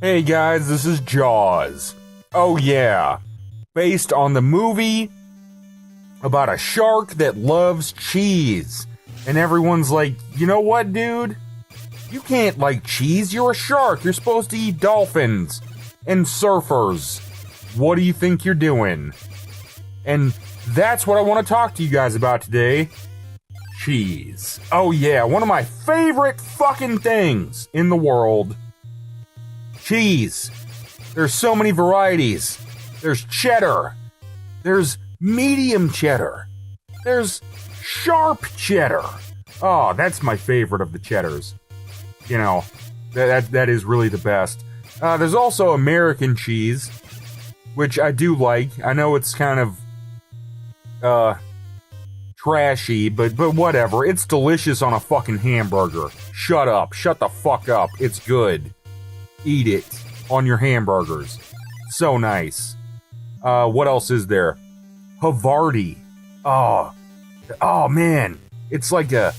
Hey guys, this is Jaws. Oh yeah, based on the movie about a shark that loves cheese. And everyone's like, you know what, dude? You can't like cheese, you're a shark. You're supposed to eat dolphins and surfers. What do you think you're doing? And that's what I want to talk to you guys about today. Cheese. Oh yeah, one of my favorite fucking things in the world. Cheese. There's so many varieties. There's cheddar. There's medium cheddar. There's sharp cheddar. Oh, that's my favorite of the cheddars. You know, that is really the best. There's also American cheese, which I do like. I know it's kind of trashy, but whatever. It's delicious on a fucking hamburger. Shut up. Shut the fuck up. It's good. Eat it on your hamburgers. So nice. What else is there? Havarti. Oh man. It's like a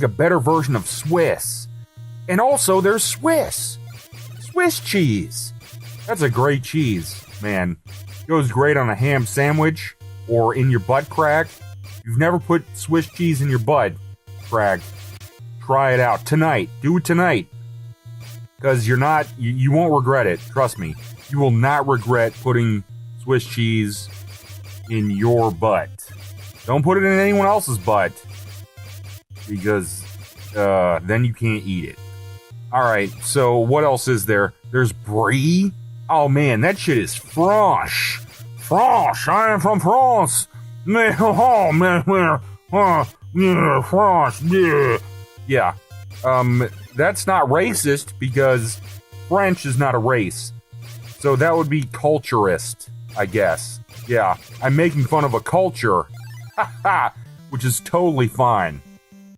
better version of Swiss. And also there's Swiss cheese. That's a great cheese, man. Goes great on a ham sandwich or in your butt crack. You've never put Swiss cheese in your butt crack. Try it out tonight. Do it tonight. Because you won't regret it. Trust me. You will not regret putting Swiss cheese in your butt. Don't put it in anyone else's butt. Because then you can't eat it. Alright, so what else is there? There's brie. Oh man, that shit is France. France, I am from France. Oh man, yeah, France, yeah. Yeah. That's not racist because French is not a race. So that would be culturist, I guess. Yeah, I'm making fun of a culture. Haha, which is totally fine.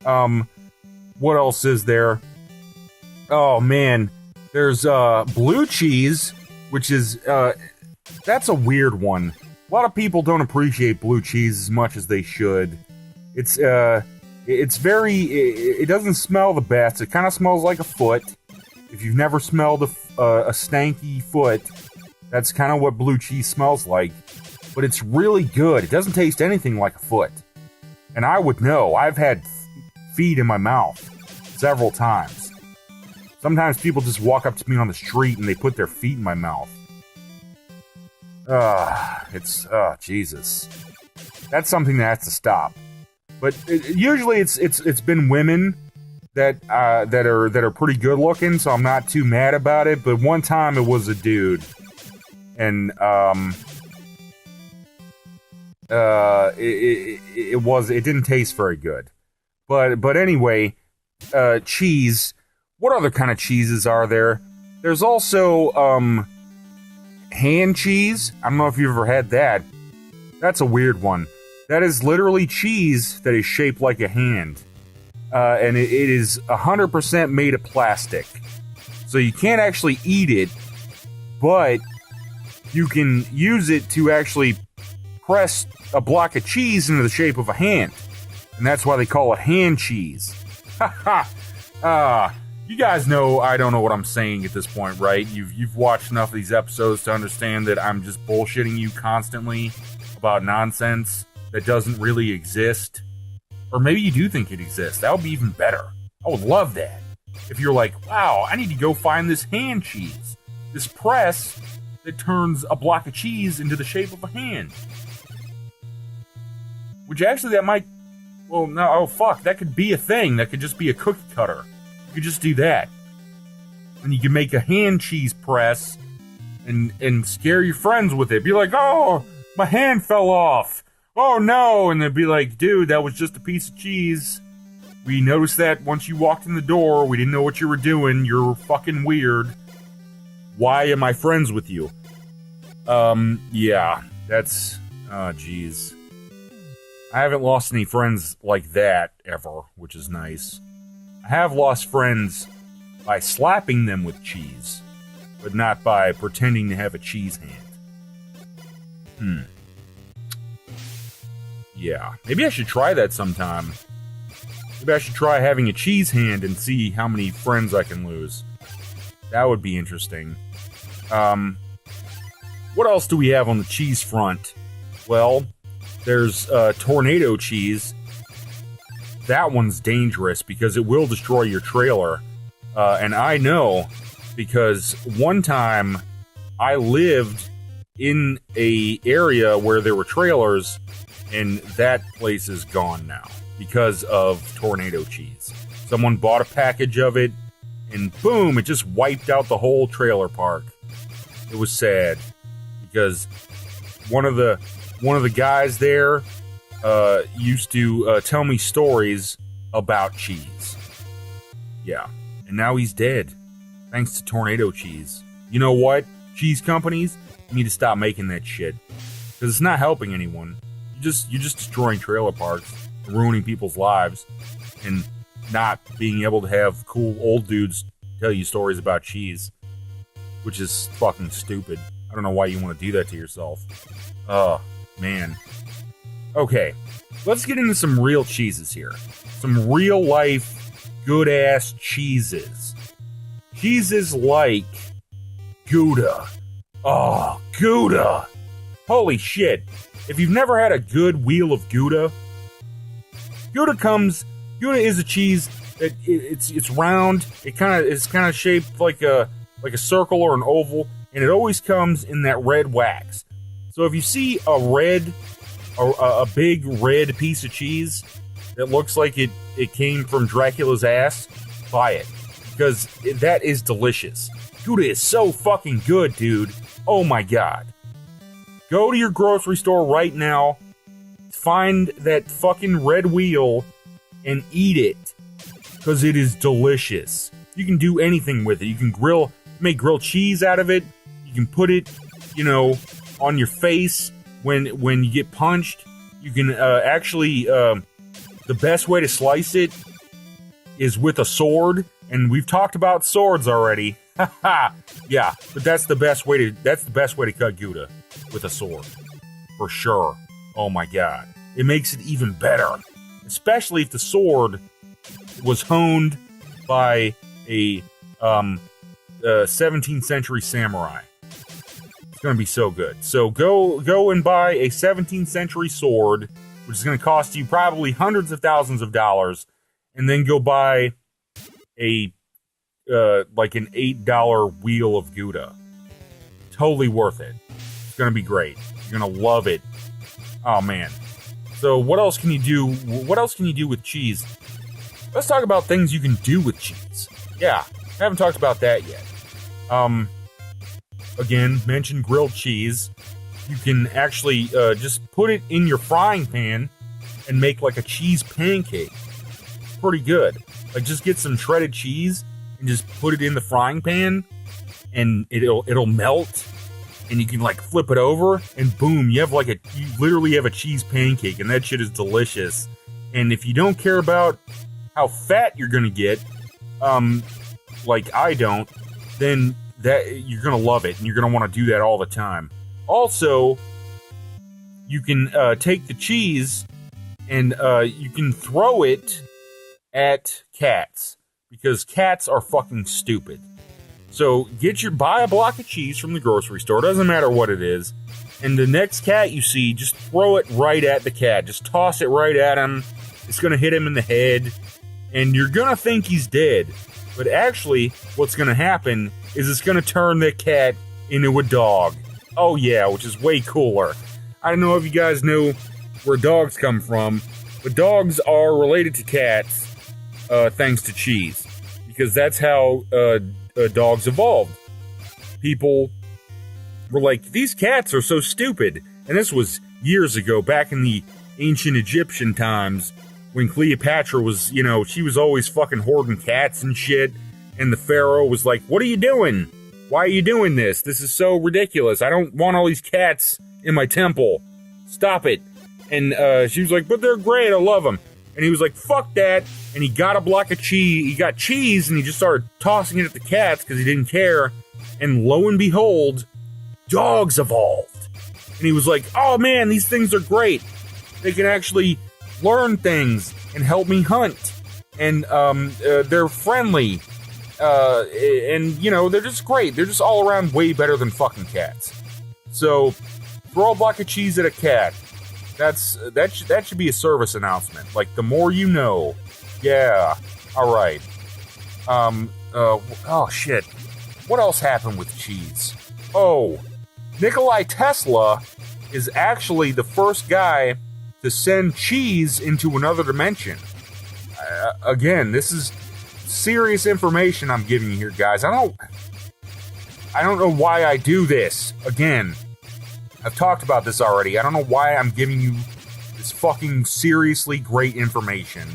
What else is there? Oh man, there's blue cheese, which is that's a weird one. A lot of people don't appreciate blue cheese as much as they should. It doesn't smell the best. It kind of smells like a foot. If you've never smelled a stanky foot, that's kind of what blue cheese smells like. But it's really good. It doesn't taste anything like a foot. And I would know. I've had feet in my mouth several times. Sometimes people just walk up to me on the street and they put their feet in my mouth. Jesus. That's something that has to stop. But usually it's been women that are pretty good looking, so I'm not too mad about it. But one time it was a dude, and it didn't taste very good. But anyway, cheese. What other kind of cheeses are there? There's also hand cheese. I don't know if you've ever had that. That's a weird one. That is literally cheese that is shaped like a hand. And it is 100% made of plastic. So you can't actually eat it, but you can use it to actually press a block of cheese into the shape of a hand. And that's why they call it hand cheese. You guys know I don't know what I'm saying at this point, right? You've watched enough of these episodes to understand that I'm just bullshitting you constantly about nonsense that doesn't really exist. Or maybe you do think it exists. That would be even better. I would love that. If you're like, wow, I need to go find this hand cheese. This press that turns a block of cheese into the shape of a hand. Which actually that might... Well, no, oh fuck, that could be a thing. That could just be a cookie cutter. You could just do that. And you can make a hand cheese press and scare your friends with it. Be like, oh, my hand fell off. Oh no, and they'd be like, dude, that was just a piece of cheese. We noticed that once you walked in the door. We didn't know what you were doing. You're fucking weird. Why am I friends with you? Yeah, that's, oh jeez. I haven't lost any friends like that ever, which is nice. I have lost friends by slapping them with cheese, but not by pretending to have a cheese hand. Yeah, maybe I should try that sometime. Maybe I should try having a cheese hand and see how many friends I can lose. That would be interesting. What else do we have on the cheese front? Well, there's tornado cheese. That one's dangerous because it will destroy your trailer. And I know because one time I lived in a area where there were trailers, and that place is gone now because of tornado cheese. Someone bought a package of it, and boom, it just wiped out the whole trailer park. It was sad because one of the guys there used to tell me stories about cheese. Yeah, and now he's dead thanks to tornado cheese. You know what? Cheese companies, you need to stop making that shit because it's not helping anyone. You're just destroying trailer parks, ruining people's lives, and not being able to have cool old dudes tell you stories about cheese, which is fucking stupid. I don't know why you want to do that to yourself. Oh, man. Okay, let's get into some real cheeses here. Some real life, good ass cheeses. Cheeses like Gouda. Oh, Gouda. Holy shit. If you've never had a good wheel of Gouda, Gouda is a cheese that it's round. It's kind of shaped like a circle or an oval, and it always comes in that red wax. So if you see a big red piece of cheese that looks like it came from Dracula's ass, buy it because that is delicious. Gouda is so fucking good, dude. Oh my god. Go to your grocery store right now, find that fucking red wheel, and eat it. Because it is delicious. You can do anything with it. You can make grilled cheese out of it. You can put it, on your face when you get punched. You can the best way to slice it is with a sword. And we've talked about swords already. Yeah, but that's the best way to cut Gouda, with a sword, for sure. Oh my god, it makes it even better, especially if the sword was honed by a 17th century samurai. It's gonna be so good. So go and buy a 17th century sword, which is gonna cost you probably hundreds of thousands of dollars, and then go buy a like an $8 wheel of Gouda. Totally worth it. It's gonna be great. You're gonna love it. Oh man. So what else can you do? What else can you do with cheese? Let's talk about things you can do with cheese. Yeah, I haven't talked about that yet. Again, mention grilled cheese. You can actually just put it in your frying pan and make like a cheese pancake. It's pretty good. Like just get some shredded cheese and just put it in the frying pan, and it'll melt, and you can like flip it over, and boom, you literally have a cheese pancake, and that shit is delicious. And if you don't care about how fat you're gonna get, like I don't, then that you're gonna love it, and you're gonna want to do that all the time. Also, you can take the cheese and you can throw it at cats. Because cats are fucking stupid. So buy a block of cheese from the grocery store, doesn't matter what it is, and the next cat you see, just throw it right at the cat. Just toss it right at him. It's gonna hit him in the head, and you're gonna think he's dead. But actually, what's gonna happen is it's gonna turn the cat into a dog. Oh yeah, which is way cooler. I don't know if you guys know where dogs come from, but dogs are related to cats. Thanks to cheese, because that's how dogs evolved. People were like, these cats are so stupid, and this was years ago, back in the ancient Egyptian times, when Cleopatra was, she was always fucking hoarding cats and shit, and the pharaoh was like, what are you doing? Why are you doing this? This is so ridiculous. I don't want all these cats in my temple. Stop it. And she was like, but they're great, I love them. And he was like, fuck that. And he got a block of cheese. He got cheese and he just started tossing it at the cats because he didn't care. And lo and behold, dogs evolved. And he was like, oh man, these things are great. They can actually learn things and help me hunt. And they're friendly. and, you know, they're just great. They're just all around way better than fucking cats. So, throw a block of cheese at a cat. That should be a service announcement. Like, the more you know. Yeah. All right. Oh, shit. What else happened with cheese? Oh, Nikolai Tesla is actually the first guy to send cheese into another dimension. Again, this is serious information I'm giving you here, guys. I don't know why I do this. Again, I've talked about this already. I don't know why I'm giving you this fucking seriously great information.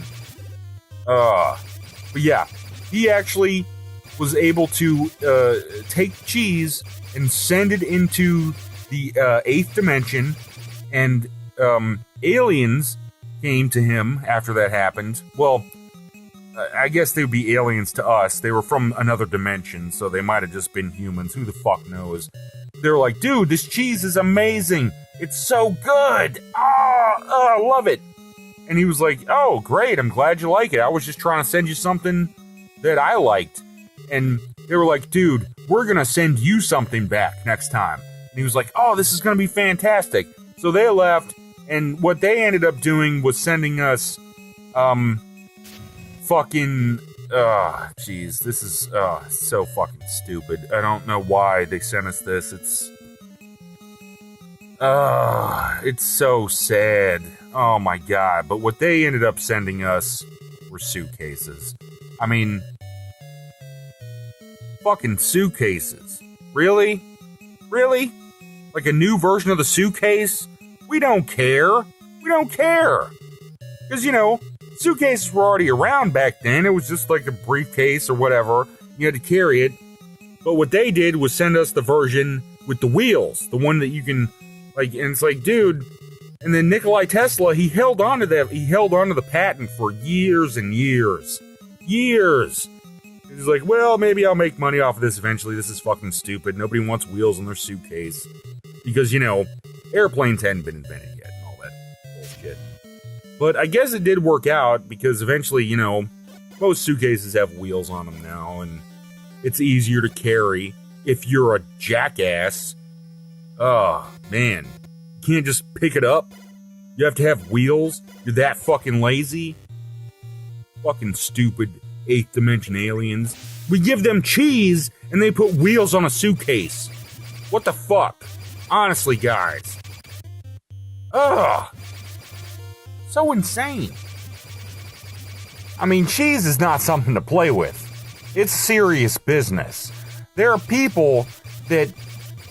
But yeah, he actually was able to take cheese and send it into the 8th dimension, and aliens came to him after that happened. Well, I guess they would be aliens to us. They were from another dimension, so they might have just been humans. Who the fuck knows? They were like, dude, this cheese is amazing. It's so good. Oh, I love it. And he was like, oh, great. I'm glad you like it. I was just trying to send you something that I liked. And they were like, dude, we're going to send you something back next time. And he was like, oh, this is going to be fantastic. So they left, and what they ended up doing was sending us, jeez, this is, so fucking stupid. I don't know why they sent us this. It's so sad. Oh my god. But what they ended up sending us were suitcases. I mean, fucking suitcases. Really? Really? Like a new version of the suitcase? We don't care. We don't care. Because, you know, suitcases were already around back then. It was just like a briefcase or whatever. You had to carry it. But what they did was send us the version with the wheels. The one that you can, like, and it's like, dude. And then Nikolai Tesla, he held on to that. He held on to the patent for years and years. Years. He's like, well, maybe I'll make money off of this eventually. This is fucking stupid. Nobody wants wheels on their suitcase. Because, you know, airplanes hadn't been invented yet and all that bullshit. But I guess it did work out because eventually, you know, most suitcases have wheels on them now, and it's easier to carry if you're a jackass. Oh, man. You can't just pick it up. You have to have wheels. You're that fucking lazy. Fucking stupid 8th dimension aliens. We give them cheese and they put wheels on a suitcase. What the fuck? Honestly, guys. Ugh. So insane. I mean, cheese is not something to play with. It's serious business. There are people that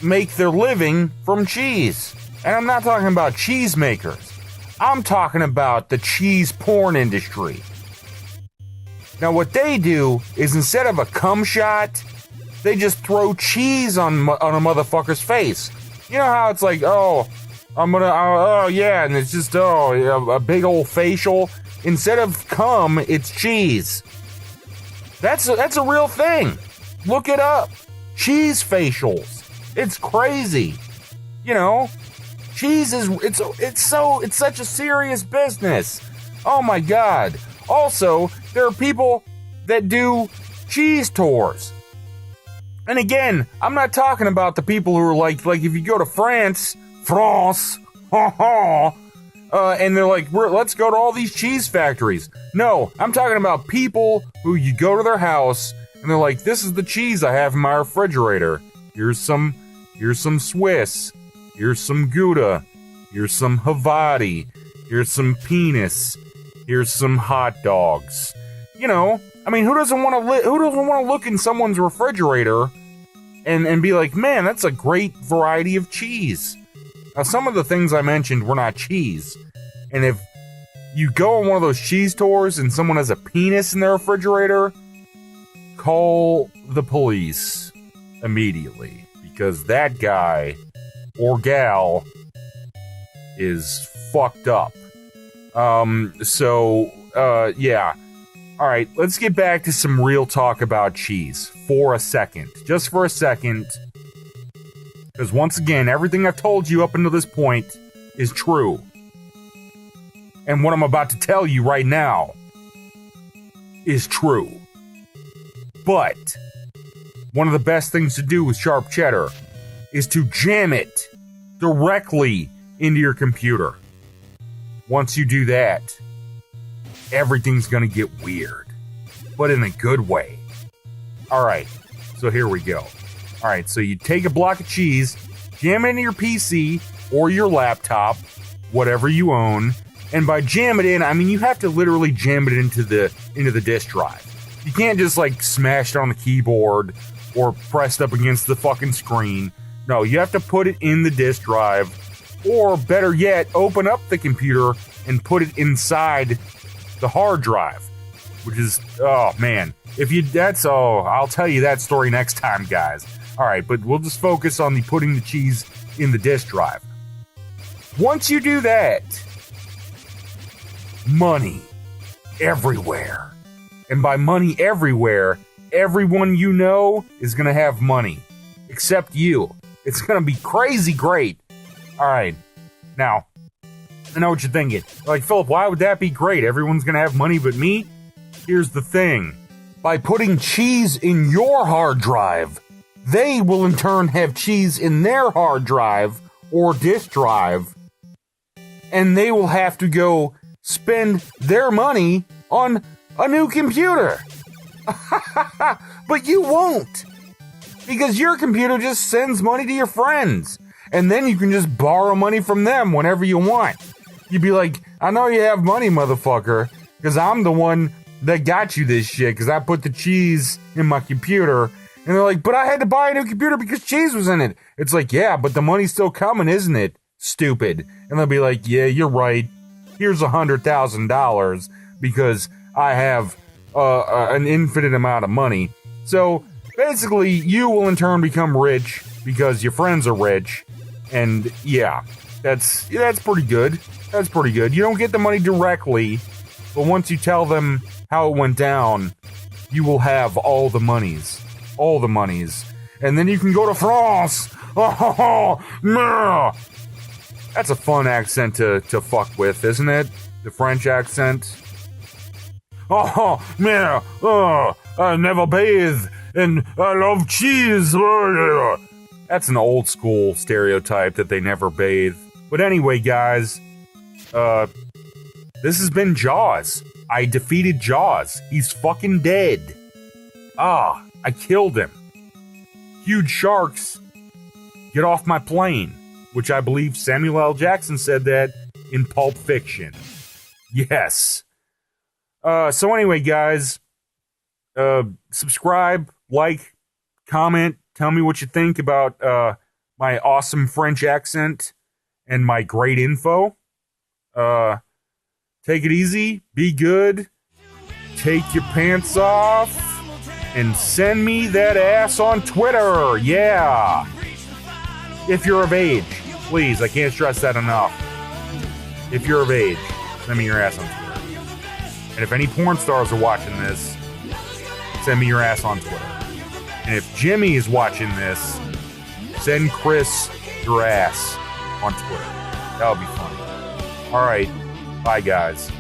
make their living from cheese. And I'm not talking about cheesemakers. I'm talking about the cheese porn industry. Now, what they do is instead of a cum shot, they just throw cheese on a motherfucker's face. You know how it's like, oh, oh yeah, and it's just, a big old facial. Instead of cum, it's cheese. That's a real thing. Look it up. Cheese facials. It's crazy. You know, cheese is, it's such a serious business. Oh my god. Also, there are people that do cheese tours. And again, I'm not talking about the people who are like if you go to France, and they're like, let's go to all these cheese factories. No, I'm talking about people who you go to their house and they're like, this is the cheese I have in my refrigerator. Here's some Swiss. Here's some Gouda. Here's some Havarti. Here's some penis. Here's some hot dogs. You know, I mean, who doesn't want to look in someone's refrigerator and be like, man, that's a great variety of cheese. Now, some of the things I mentioned were not cheese. And if you go on one of those cheese tours and someone has a penis in their refrigerator, call the police immediately. Because that guy or gal is fucked up. Yeah. All right, let's get back to some real talk about cheese for a second. Just for a second. Because once again, everything I've told you up until this point is true. And what I'm about to tell you right now is true. But one of the best things to do with sharp cheddar is to jam it directly into your computer. Once you do that, everything's gonna get weird, but in a good way. Alright, so here we go. Alright, so you take a block of cheese, jam it into your PC or your laptop, whatever you own, and by jam it in, I mean you have to literally jam it into the disk drive. You can't just like smash it on the keyboard or pressed up against the fucking screen. No, you have to put it in the disk drive, or better yet, open up the computer and put it inside the hard drive, which is, oh man, I'll tell you that story next time, guys. Alright, but we'll just focus on the putting the cheese in the disk drive. Once you do that, money everywhere. And by money everywhere, everyone you know is gonna have money. Except you. It's gonna be crazy great. Alright, now, I know what you're thinking. Like, Philip, why would that be great? Everyone's gonna have money but me? Here's the thing. By putting cheese in your hard drive, they will in turn have cheese in their hard drive or disk drive, and they will have to go spend their money on a new computer. But you won't, because your computer just sends money to your friends, and then you can just borrow money from them whenever you want. You'd be like, I know you have money, motherfucker, because I'm the one that got you this shit, because I put the cheese in my computer. And they're like, but I had to buy a new computer because cheese was in it. It's like, yeah, but the money's still coming, isn't it? Stupid. And they'll be like, yeah, you're right. Here's $100,000 because I have an infinite amount of money. So basically, you will in turn become rich because your friends are rich. And yeah, that's pretty good. That's pretty good. You don't get the money directly, but once you tell them how it went down, you will have all the monies. All the monies. And then you can go to France. Oh, no. That's a fun accent to fuck with, isn't it? The French accent. Oh, man. Oh, I never bathe, and I love cheese. That's an old school stereotype that they never bathe. But anyway, guys, this has been Jaws. I defeated Jaws. He's fucking dead. I killed him. Huge sharks, get off my plane. Which I believe Samuel L. Jackson said that in Pulp Fiction. Yes. So anyway, guys, subscribe, like, comment, tell me what you think about my awesome French accent and my great info. Take it easy, be good, take your pants off, and send me that ass on Twitter. Yeah. If you're of age, please, I can't stress that enough. If you're of age, send me your ass on Twitter. And if any porn stars are watching this, send me your ass on Twitter. And if Jimmy is watching this, send Chris your ass on Twitter. That would be funny. Alright, bye guys.